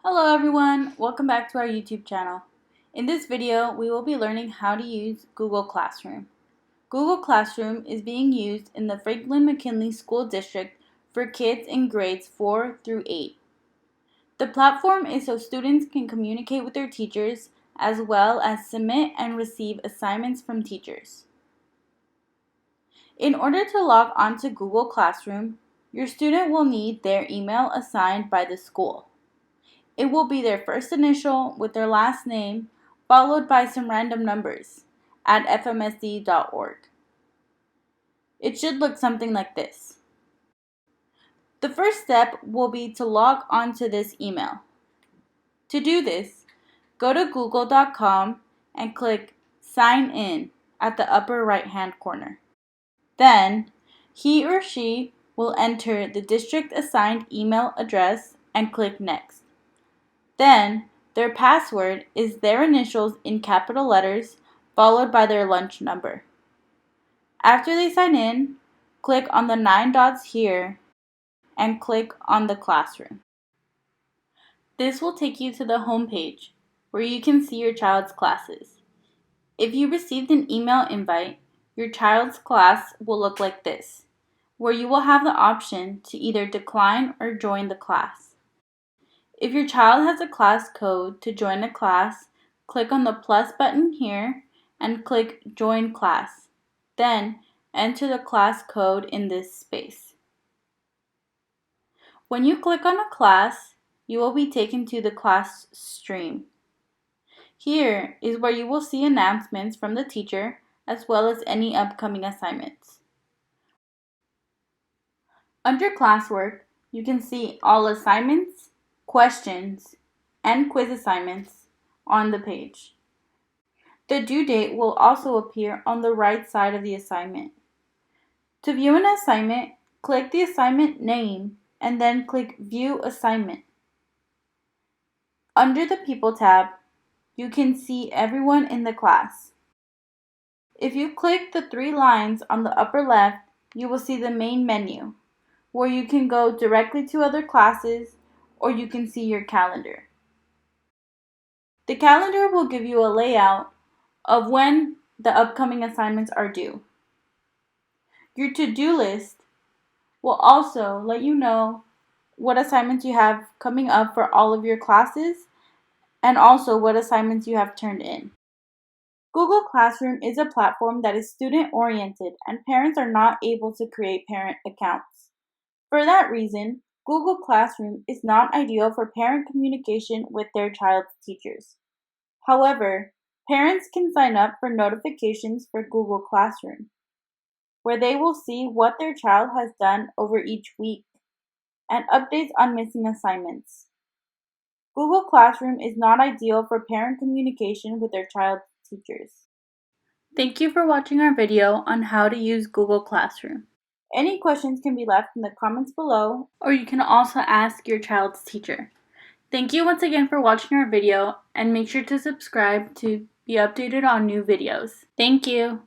Hello everyone, welcome back to our YouTube channel. In this video, we will be learning how to use Google Classroom. Google Classroom is being used in the Franklin McKinley School District for kids in grades 4 through 8. The platform is so students can communicate with their teachers as well as submit and receive assignments from teachers. In order to log on to Google Classroom, your student will need their email assigned by the school. It will be their first initial with their last name, followed by some random numbers at fmsd.org. It should look something like this. The first step will be to log on to this email. To do this, go to google.com and click Sign In at the upper right-hand corner. Then, he or she will enter the district-assigned email address and click Next. Then, their password is their initials in capital letters, followed by their lunch number. After they sign in, click on the 9 dots here and click on the classroom. This will take you to the home page, where you can see your child's classes. If you received an email invite, your child's class will look like this, where you will have the option to either decline or join the class. If your child has a class code to join a class, click on the plus button here and click Join Class. Then, enter the class code in this space. When you click on a class, you will be taken to the class stream. Here is where you will see announcements from the teacher as well as any upcoming assignments. Under classwork, you can see all assignments, questions, and quiz assignments on the page. The due date will also appear on the right side of the assignment. To view an assignment, click the assignment name and then click View Assignment. Under the People tab, you can see everyone in the class. If you click the 3 lines on the upper left, you will see the main menu, where you can go directly to other classes or you can see your calendar. The calendar will give you a layout of when the upcoming assignments are due. Your to-do list will also let you know what assignments you have coming up for all of your classes and also what assignments you have turned in. Google Classroom is a platform that is student-oriented and parents are not able to create parent accounts. For that reason, Google Classroom is not ideal for parent communication with their child's teachers. However, parents can sign up for notifications for Google Classroom, where they will see what their child has done over each week and updates on missing assignments. Google Classroom is not ideal for parent communication with their child's teachers. Thank you for watching our video on how to use Google Classroom. Any questions can be left in the comments below, or you can also ask your child's teacher. Thank you once again for watching our video, and make sure to subscribe to be updated on new videos. Thank you!